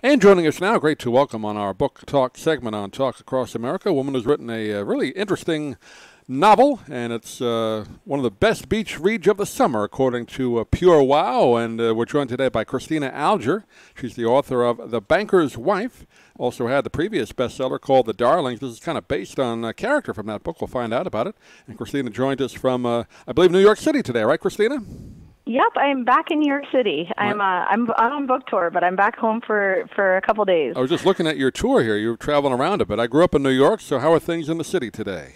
And joining us now, great to welcome on our book talk segment on Talk Across America, a woman who's written a really interesting novel, and it's one of the best beach reads of the summer, according to Pure Wow. And we're joined today by Cristina Alger. She's the author of The Banker's Wife. Also had the previous bestseller called The Darlings. This is kind of based on a character from that book. We'll find out about it. And Cristina joined us from, I believe, New York City today, right, Cristina? Yep, I'm back in New York City. I'm on book tour, but I'm back home for a couple days. I was just looking at your tour here. You're traveling around a bit. I grew up in New York, so how are things in the city today?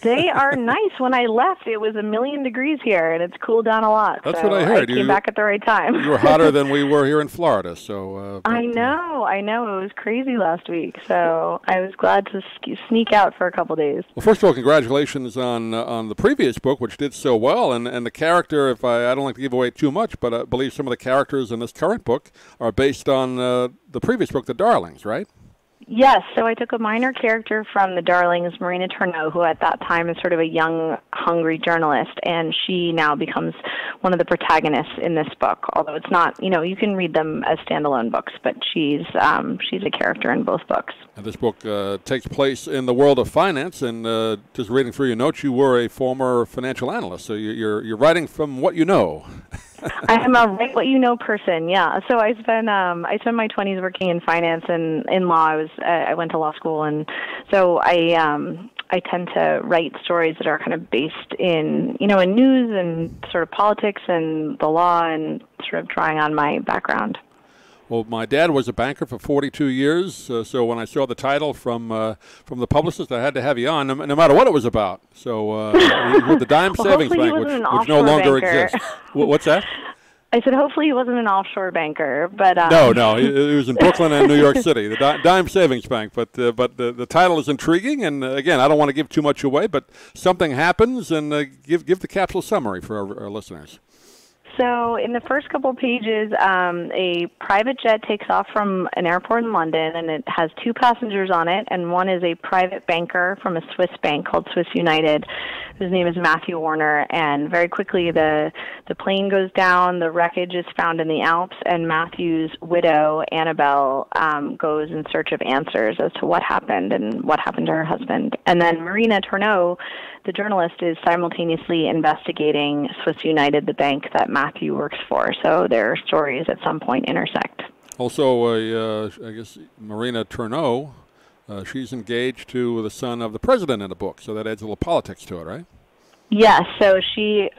They are nice. When I left, it was 1,000,000 degrees here, and it's cooled down a lot. That's what I heard. I came back at the right time. You were hotter than we were here in Florida. So I know. It was crazy last week, so I was glad to sneak out for a couple days. Well, first of all, congratulations on the previous book, which did so well, and the character. If I don't like to give away too much, but I believe some of the characters in this current book are based on the previous book, The Darlings, right? Yes, so I took a minor character from The Darlings, Marina Tourneau, who at that time is sort of a young, hungry journalist, and she now becomes one of the protagonists in this book, although it's not, you can read them as standalone books, but she's a character in both books. And this book takes place in the world of finance, and just reading through your notes, you were a former financial analyst, so you're writing from what you know. I am a write what you know person. Yeah. So I spent my 20s working in finance and in law. I went to law school, and so I tend to write stories that are kind of based in in news and sort of politics and the law, and sort of drawing on my background. Well, my dad was a banker for 42 years, so when I saw the title from the publicist, I had to have you on, no matter what it was about. So the Dime Savings Bank, which no longer exists. What's that? I said, hopefully he wasn't an offshore banker, but no, it was in Brooklyn and New York City, the Dime Savings Bank. But the title is intriguing, and again, I don't want to give too much away, but something happens, and give the capsule summary for our listeners. So in the first couple of pages, a private jet takes off from an airport in London, and it has 2 passengers on it, and one is a private banker from a Swiss bank called Swiss United, whose name is Matthew Warner, and very quickly the plane goes down, the wreckage is found in the Alps, and Matthew's widow, Annabelle, goes in search of answers as to what happened and what happened to her husband. And then Marina Tourneau, the journalist, is simultaneously investigating Swiss United, the bank that Matthew works for. So their stories at some point intersect. Also, I guess Marina Tourneau, she's engaged to the son of the president in the book, so that adds a little politics to it, right? Yes, so she's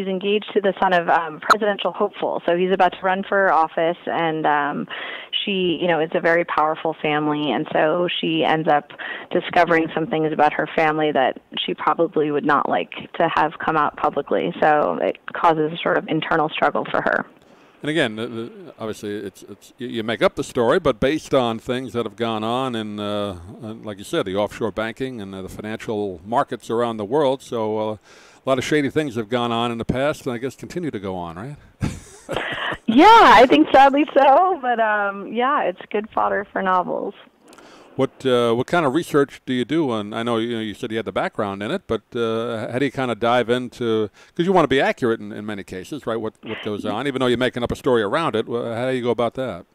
engaged to the son of presidential hopeful. So he's about to run for office, and she, it's a very powerful family, and so she ends up discovering some things about her family that she probably would not like to have come out publicly. So it causes a sort of internal struggle for her. And again, obviously, it's you make up the story, but based on things that have gone on in, like you said, the offshore banking and the financial markets around the world. So a lot of shady things have gone on in the past, and I guess continue to go on, right? Yeah, I think sadly so. But yeah, it's good fodder for novels. What kind of research do you do? And I know you said you had the background in it, but how do you kind of dive into? Because you want to be accurate in many cases, right? What goes on, even though you're making up a story around it. How do you go about that?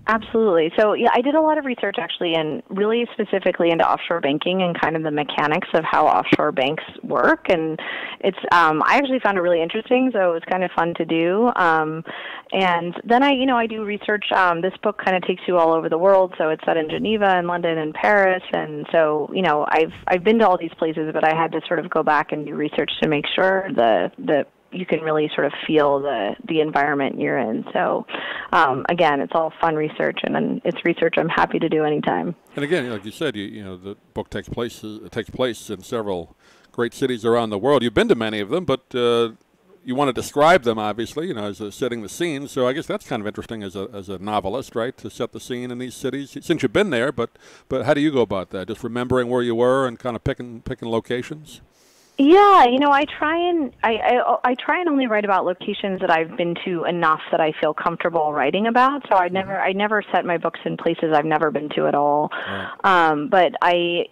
Absolutely. So, yeah, I did a lot of research, actually, and really specifically into offshore banking and kind of the mechanics of how offshore banks work. And it's, I actually found it really interesting, so it was kind of fun to do. And then I do research. This book kind of takes you all over the world. So it's set in Geneva and London and Paris. And so, I've been to all these places, but I had to sort of go back and do research to make sure you can really sort of feel the environment you're in. So, again, it's all fun research, and it's research I'm happy to do anytime. And again, like you said, the book takes place in several great cities around the world. You've been to many of them, but you want to describe them, obviously, as setting the scene. So I guess that's kind of interesting as a novelist, right, to set the scene in these cities, since you've been there. But how do you go about that? Just remembering where you were and kind of picking locations? Yeah, I try and only write about locations that I've been to enough that I feel comfortable writing about. So I never set my books in places I've never been to at all. Right. But I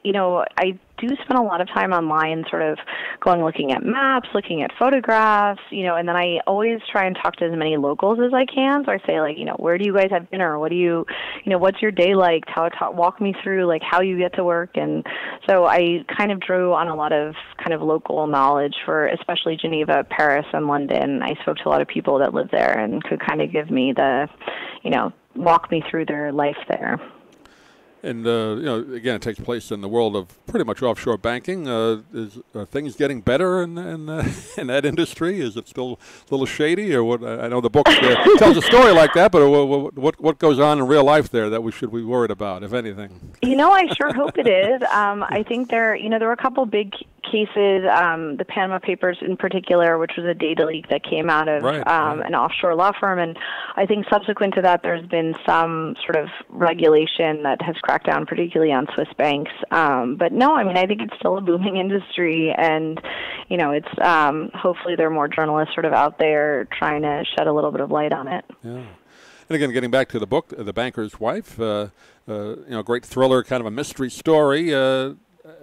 do spend a lot of time online sort of looking at maps, looking at photographs, and then I always try and talk to as many locals as I can. So I say, like, where do you guys have dinner? What do you, what's your day like? Walk me through, like, how you get to work. And so I kind of drew on a lot of kind of local knowledge for especially Geneva, Paris, and London. I spoke to a lot of people that live there and could kind of give me the, walk me through their life there. And, again, it takes place in the world of pretty much offshore banking. Are things getting better in that industry? Is it still a little shady? Or what? I know the book tells a story like that, but what goes on in real life there that we should be worried about, if anything? I sure hope it is. I think there were a couple big cases, the Panama Papers in particular, which was a data leak that came out of an offshore law firm. And I think subsequent to that, there's been some sort of regulation that has cracked down particularly on Swiss banks. But no, I think it's still a booming industry. And, it's hopefully there are more journalists sort of out there trying to shed a little bit of light on it. Yeah. And again, getting back to the book, The Banker's Wife, great thriller, kind of a mystery story.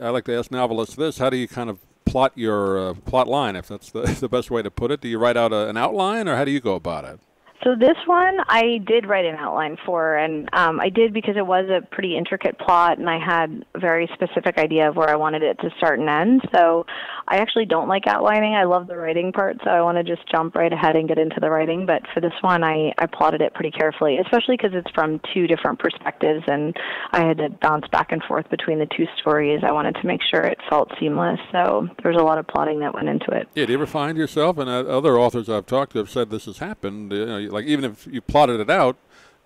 I like to ask novelists this: how do you kind of plot your plot line, if that's the best way to put it? Do you write out an outline, or how do you go about it? So this one I did write an outline for, and I did because it was a pretty intricate plot, and I had a very specific idea of where I wanted it to start and end. So I actually don't like outlining. I love the writing part, so I want to just jump right ahead and get into the writing. But for this one, I plotted it pretty carefully, especially because it's from two different perspectives, and I had to bounce back and forth between the two stories. I wanted to make sure it felt seamless, so there's a lot of plotting that went into it. Yeah, do you ever find yourself, and other authors I've talked to have said this has happened, like even if you plotted it out,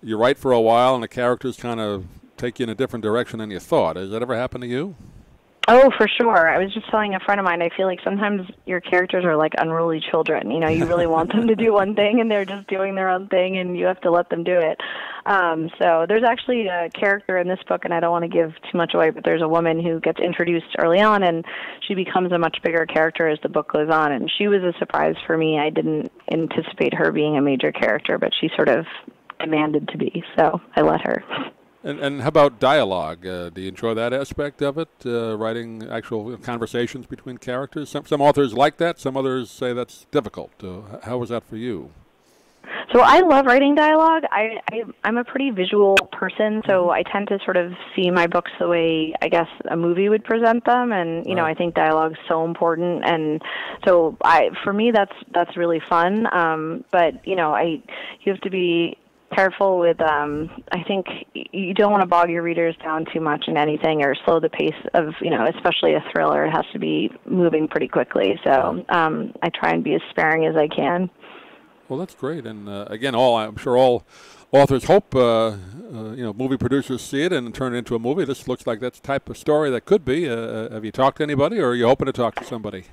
you write for a while and the characters kind of take you in a different direction than you thought. Has that ever happened to you? Oh, for sure. I was just telling a friend of mine, I feel like sometimes your characters are like unruly children. You really want them to do one thing and they're just doing their own thing and you have to let them do it. So there's actually a character in this book, and I don't want to give too much away, but there's a woman who gets introduced early on and she becomes a much bigger character as the book goes on. And she was a surprise for me. I didn't anticipate her being a major character, but she sort of demanded to be, so I let her. And how about dialogue? Do you enjoy that aspect of it, writing actual conversations between characters? Some authors like that. Some others say that's difficult. How was that for you? So I love writing dialogue. I'm a pretty visual person, so I tend to sort of see my books the way, I guess, a movie would present them. And, I think dialogue is so important. And so for me, that's really fun. But, you have to be careful with, I think you don't want to bog your readers down too much in anything or slow the pace of, especially a thriller. It has to be moving pretty quickly. So I try and be as sparing as I can. Well, that's great. And again, I'm sure all authors hope, movie producers see it and turn it into a movie. This looks like that's the type of story that could be. Have you talked to anybody, or are you hoping to talk to somebody?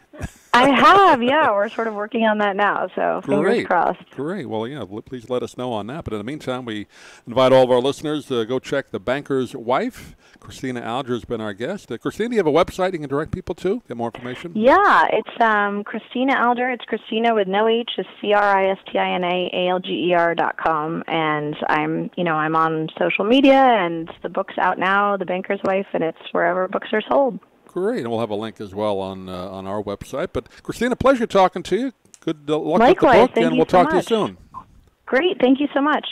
I have, yeah. We're sort of working on that now, so fingers crossed. Great. Well, please let us know on that. But in the meantime, we invite all of our listeners to go check The Banker's Wife. Christina Alger has been our guest. Christina, do you have a website you can direct people to, get more information? Yeah, it's Christina Alger. It's Christina with no H. It's ChristinAalger.com. And I'm on social media, and the book's out now, The Banker's Wife, and it's wherever books are sold. Great, and we'll have a link as well on our website. But Christina, pleasure talking to you. Good luck Likewise, with the book, and we'll talk to you soon. Great, thank you so much.